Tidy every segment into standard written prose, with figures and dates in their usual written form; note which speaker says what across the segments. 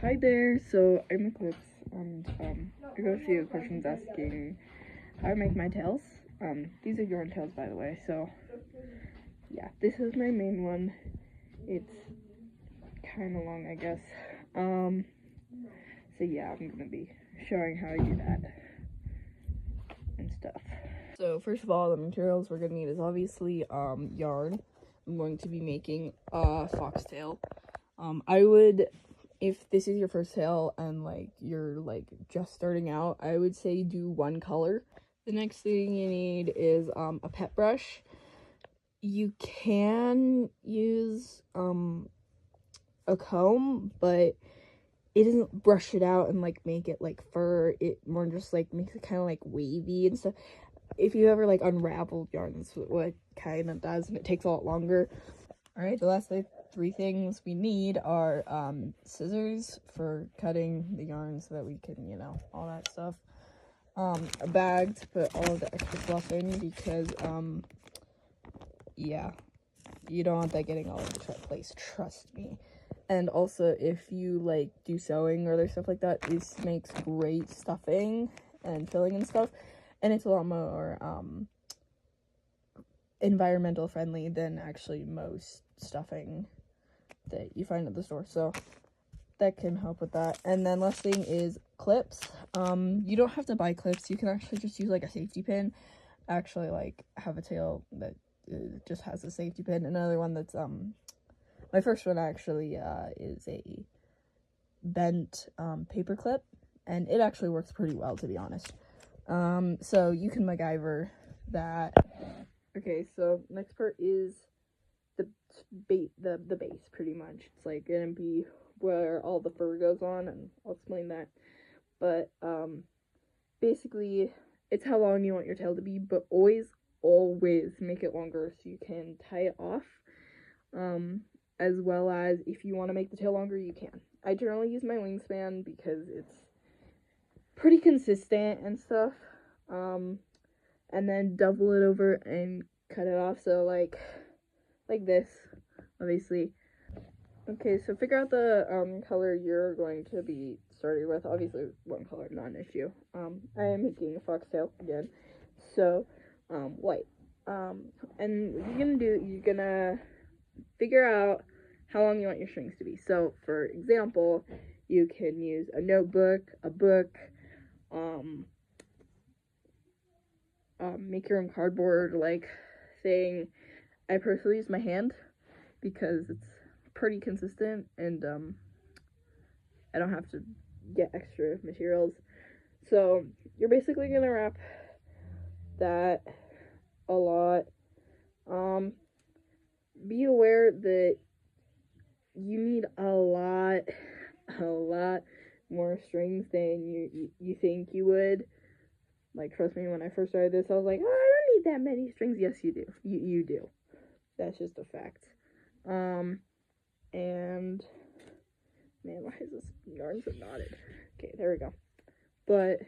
Speaker 1: Hi there, so I'm Eclipse, and I got a few questions asking how I make my tails. These are yarn tails, by the way, so yeah, this is my main one. It's kind of long, I guess. So yeah, I'm gonna be showing how I do that and stuff. So first of all, the materials we're gonna need is obviously yarn. I'm going to be making a foxtail. I would, if this is your first tail and like you're like just starting out, I would say do one color. The next thing you need is a pet brush. You can use a comb, but it doesn't brush it out and like make it like fur. It more just like makes it kind of like wavy and stuff. If you ever like unraveled yarn, that's what kind of does, and it takes a lot longer. All right, the last three things we need are scissors for cutting the yarn so that we can, you know, all that stuff. A bag to put all of the extra fluff in because, yeah, you don't want that getting all over the place, trust me. And also, if you, like, do sewing or other stuff like that, this makes great stuffing and filling and stuff. And it's a lot more, environmental friendly than actually most stuffing that you find at the store, so that can help with that. And then last thing is clips. You don't have to buy clips, you can actually just use like a safety pin. Actually, like, have a tail that just has a safety pin. Another one that's my first one actually is a bent paper clip, and it actually works pretty well, to be honest. So you can MacGyver that. Okay, so next part is the base, pretty much. It's like gonna be where all the fur goes on, and I'll explain that. But basically, it's how long you want your tail to be, but always make it longer so you can tie it off. As well as if you want to make the tail longer, you can. I generally use my wingspan because it's pretty consistent and stuff. And then double it over and cut it off, so like this, obviously. Okay, so figure out the color you're going to be starting with. Obviously, one color, not an issue. I am making a foxtail again, so white. And what you're gonna figure out how long you want your strings to be. So, for example, you can use a notebook, a book, make your own cardboard like thing. I personally use my hand because it's pretty consistent, and I don't have to get extra materials. So you're basically gonna wrap that a lot. Be aware that you need a lot more strings than you think you would. Like, trust me, when I first started this, I was like, oh, I don't need that many strings. Yes, you do. You do. That's just a fact. And man, why is this yarn so knotted? Okay, there we go. But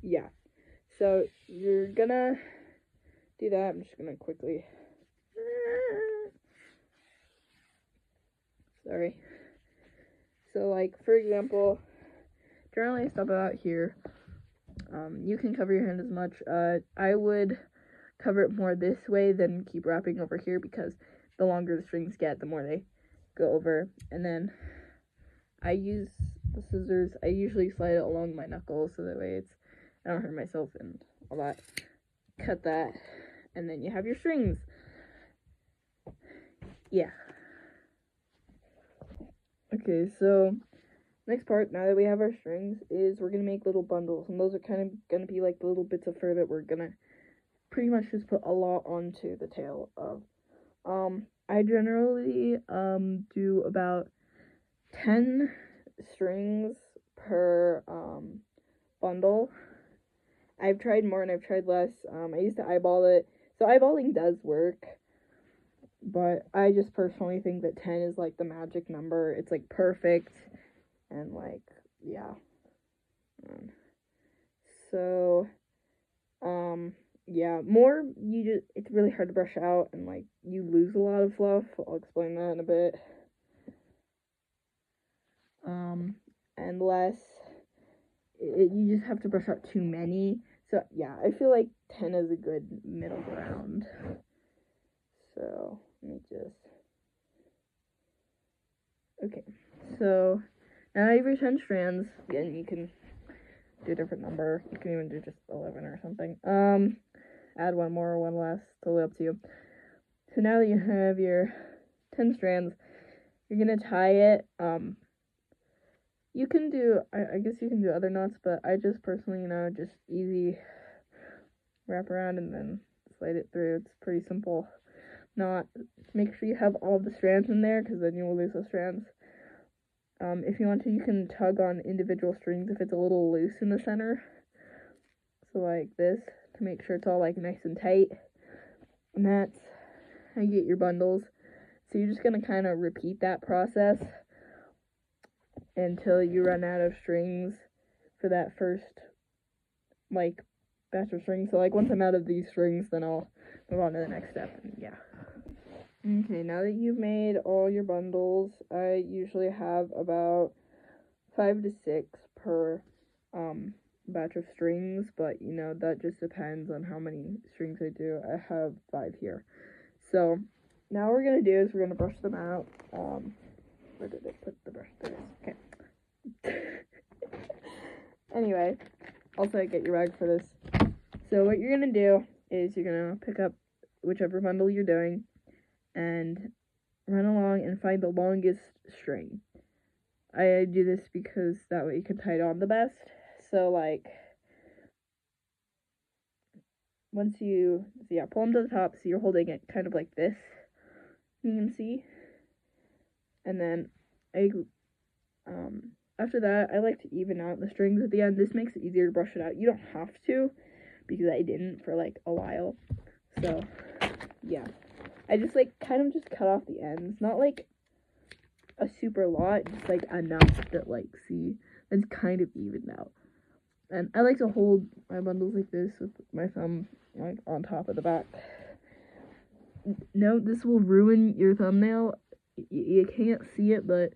Speaker 1: yeah, so you're gonna do that. I'm just gonna quickly. Sorry. So, like, for example, generally I stop about here. You can cover your hand as much. I would cover it more this way than keep wrapping over here, because the longer the strings get, the more they go over. And then I use the scissors. I usually slide it along my knuckles so that way I don't hurt myself and all that. Cut that, and then you have your strings. Yeah. Okay, so next part, now that we have our strings, is we're gonna make little bundles, and those are kind of gonna be like the little bits of fur that we're gonna pretty much just put a lot onto the tail of. I generally do about 10 strings per bundle. I've tried more and I've tried less. I used to eyeball it, so eyeballing does work, but I just personally think that 10 is like the magic number. It's like perfect, and like, yeah. So yeah, more, it's really hard to brush out, and like you lose a lot of fluff. I'll explain that in a bit. and less. You just have to brush out too many. So yeah, I feel like 10 is a good middle ground. So let me just, okay, so now I have your 10 strands. Again, you can do a different number. You can even do just 11 or something. Add one more or one less, totally up to you. So now that you have your 10 strands, you're gonna tie it. You can do, I guess you can do other knots, but I just personally, just easy wrap around and then slide it through. It's pretty simple knot. Make sure you have all the strands in there, because then you will lose those strands. If you want to, you can tug on individual strings if it's a little loose in the center. So like this, to make sure it's all like nice and tight. And that's how you get your bundles. So you're just going to kind of repeat that process until you run out of strings for that first like batch of strings. So like once I'm out of these strings, then I'll move on to the next step. And yeah. Okay, now that you've made all your bundles, I usually have about 5 to 6 per batch of strings, but that just depends on how many strings I do. I have 5 here. So now what we're gonna do is we're gonna brush them out. Where did I put the brush? There it is. Okay. Anyway, also get your rag for this. So what you're gonna do is you're gonna pick up whichever bundle you're doing and run along and find the longest string. I do this because that way you can tie it on the best. So like once you pull them to the top, so you're holding it kind of like this, you can see. And then after that, I like to even out the strings at the end. This makes it easier to brush it out. You don't have to, because I didn't for like a while. So yeah, I just like kind of just cut off the ends, not like a super lot, just like enough that like see it's kind of evened out. And I like to hold my bundles like this with my thumb like on top of the back. No, this will ruin your thumbnail. You can't see it, but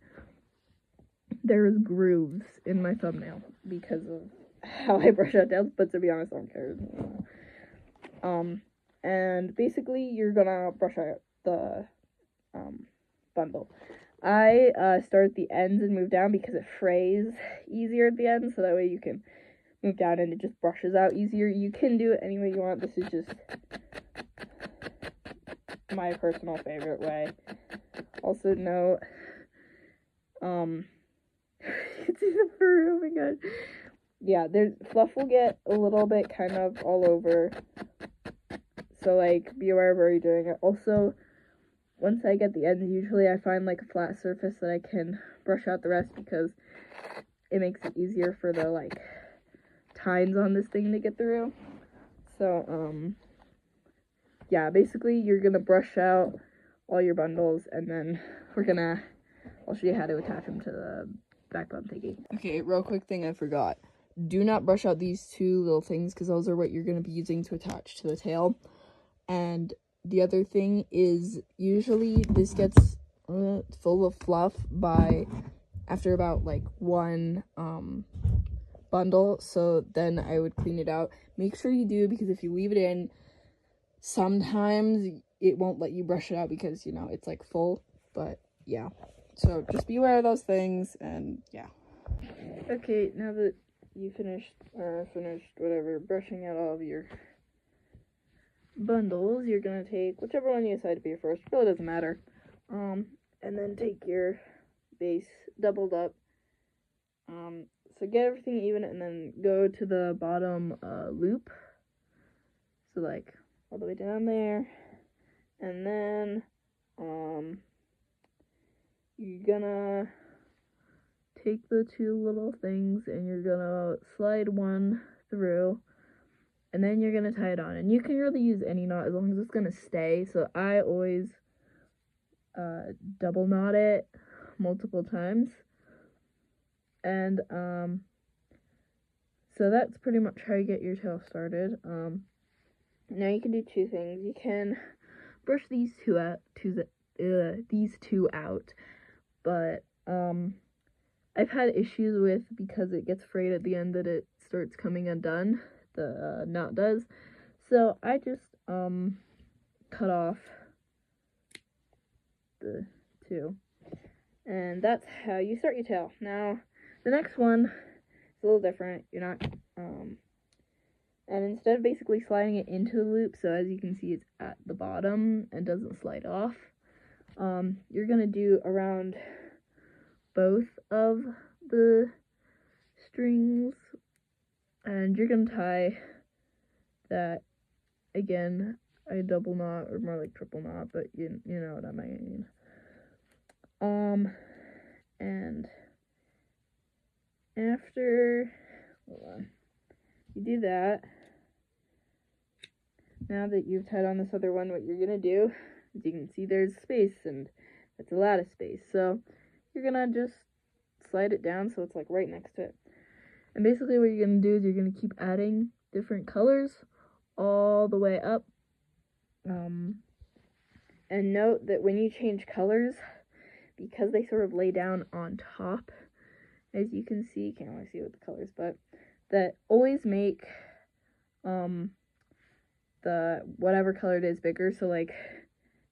Speaker 1: there's grooves in my thumbnail because of how I brush out nails, but to be honest, I don't care. And basically you're gonna brush out the bundle. I start at the ends and move down because it frays easier at the end, so that way you can move down and it just brushes out easier. You can do it any way you want. This is just my personal favorite way. Also note, it's even for, oh my god. Yeah, there's fluff will get a little bit kind of all over. So like be aware of where you're doing it. Also, once I get the ends, usually I find like a flat surface that I can brush out the rest, because it makes it easier for the like tines on this thing to get through. So yeah, basically you're gonna brush out all your bundles, and then I'll show you how to attach them to the backbone thingy. Okay, real quick thing I forgot. Do not brush out these 2 little things, because those are what you're going to be using to attach to the tail. And the other thing is, usually this gets full of fluff after about like 1 bundle, so then I would clean it out. Make sure you do, because if you leave it in, sometimes it won't let you brush it out because it's like full. But yeah, so just be aware of those things. And yeah, okay, now that you finished whatever brushing out all of your bundles, you're gonna take whichever one you decide to be first, really doesn't matter, and then take your base doubled up, so get everything even, and then go to the bottom loop, so like all the way down there, and then you're gonna take the 2 little things and you're gonna slide one through, and then you're gonna tie it on. And you can really use any knot as long as it's gonna stay. So I always double knot it multiple times. And so that's pretty much how you get your tail started. Now you can do 2 things. You can brush these two out, but I've had issues with because it gets frayed at the end that it starts coming undone. The knot does. So I just cut off the two. And that's how you start your tail. Now, the next one is a little different. You're not, and instead of basically sliding it into the loop, so as you can see it's at the bottom and doesn't slide off, you're gonna do around both of the strings, and you're gonna tie that, again, a double knot, or more like triple knot, but you know what I mean. And after, hold on, you do that, now that you've tied on this other one, what you're gonna do, as you can see there's space, and it's a lot of space, so you're gonna just slide it down so it's like right next to it. And basically what you're gonna do is you're gonna keep adding different colors all the way up. And note that when you change colors, because they sort of lay down on top, as you can see, can't really see with the colors, but that always make the whatever color it is bigger, so like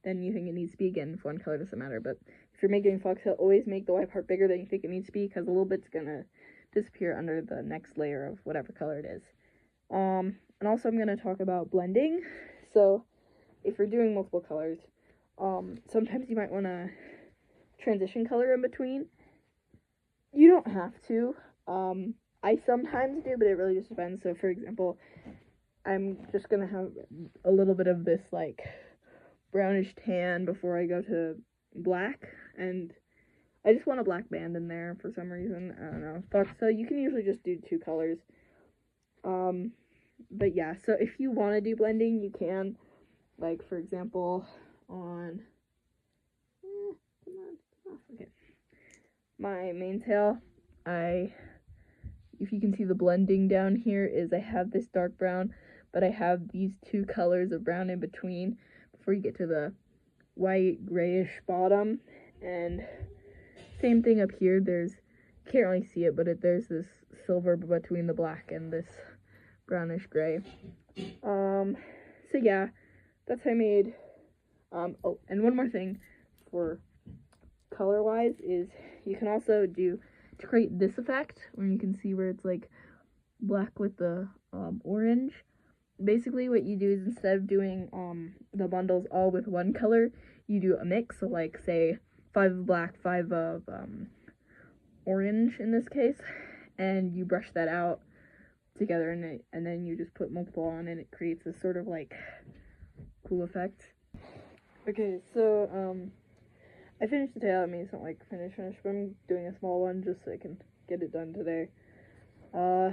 Speaker 1: then you think it needs to be. Again, if one color doesn't matter, but if you're making foxtail, always make the white part bigger than you think it needs to be, because a little bit's gonna disappear under the next layer of whatever color it is. And also I'm gonna talk about blending. So if you're doing multiple colors, sometimes you might want to transition color in between. You don't have to. I sometimes do, but it really just depends. So for example, I'm just gonna have a little bit of this like brownish tan before I go to black, and I just want a black band in there for some reason. I don't know. So you can usually just do two colors. But yeah, so if you want to do blending, you can. Like for example, on okay, my main tail, if you can see the blending down here, is I have this dark brown, but I have these two colors of brown in between before you get to the white grayish bottom. And same thing up here, can't really see it, but there's this silver between the black and this brownish gray. So yeah, that's how I made, oh, and one more thing for color wise is you can also do, to create this effect, where you can see where it's like black with the orange. Basically what you do is, instead of doing the bundles all with one color, you do a mix. So like say 5 of black, 5 of orange in this case, and you brush that out together, and then you just put multiple on, and it creates this sort of like cool effect. Okay, so I finished the tail. I mean, it's not like finish, but I'm doing a small one just so I can get it done today. So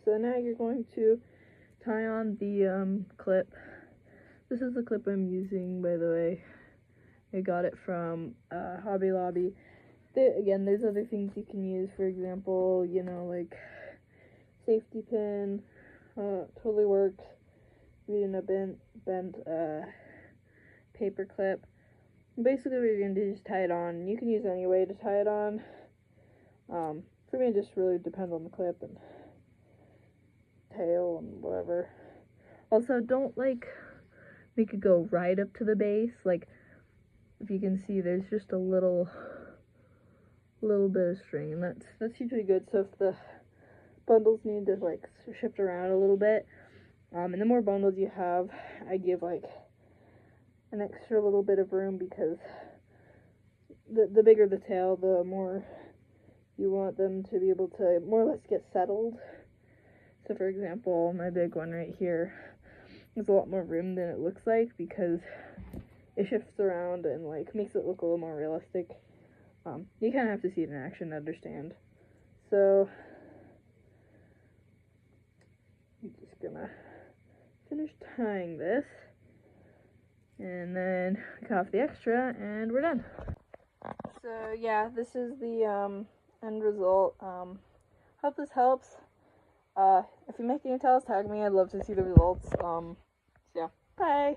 Speaker 1: now you're going to tie on the clip. This is the clip I'm using, by the way. I got it from Hobby Lobby. Again, there's other things you can use. For example, you know, like safety pin, totally works. Using a bent paper clip. Basically what you're going to do is just tie it on. You can use any way to tie it on. For me, it just really depends on the clip and tail and whatever. Also, don't like make it go right up to the base. Like, if you can see, there's just a little bit of string, and that's usually good. So if the bundles need to like shift around a little bit, and the more bundles you have, I give like an extra little bit of room, because the bigger the tail, the more you want them to be able to more or less get settled. So for example, my big one right here has a lot more room than it looks like, because it shifts around and like makes it look a little more realistic. You kind of have to see it in action to understand. So I'm just gonna finish tying this, and then cut off the extra, and we're done. So yeah, this is the end result. Hope this helps. If you make any tails, tag me. I'd love to see the results. So yeah, bye.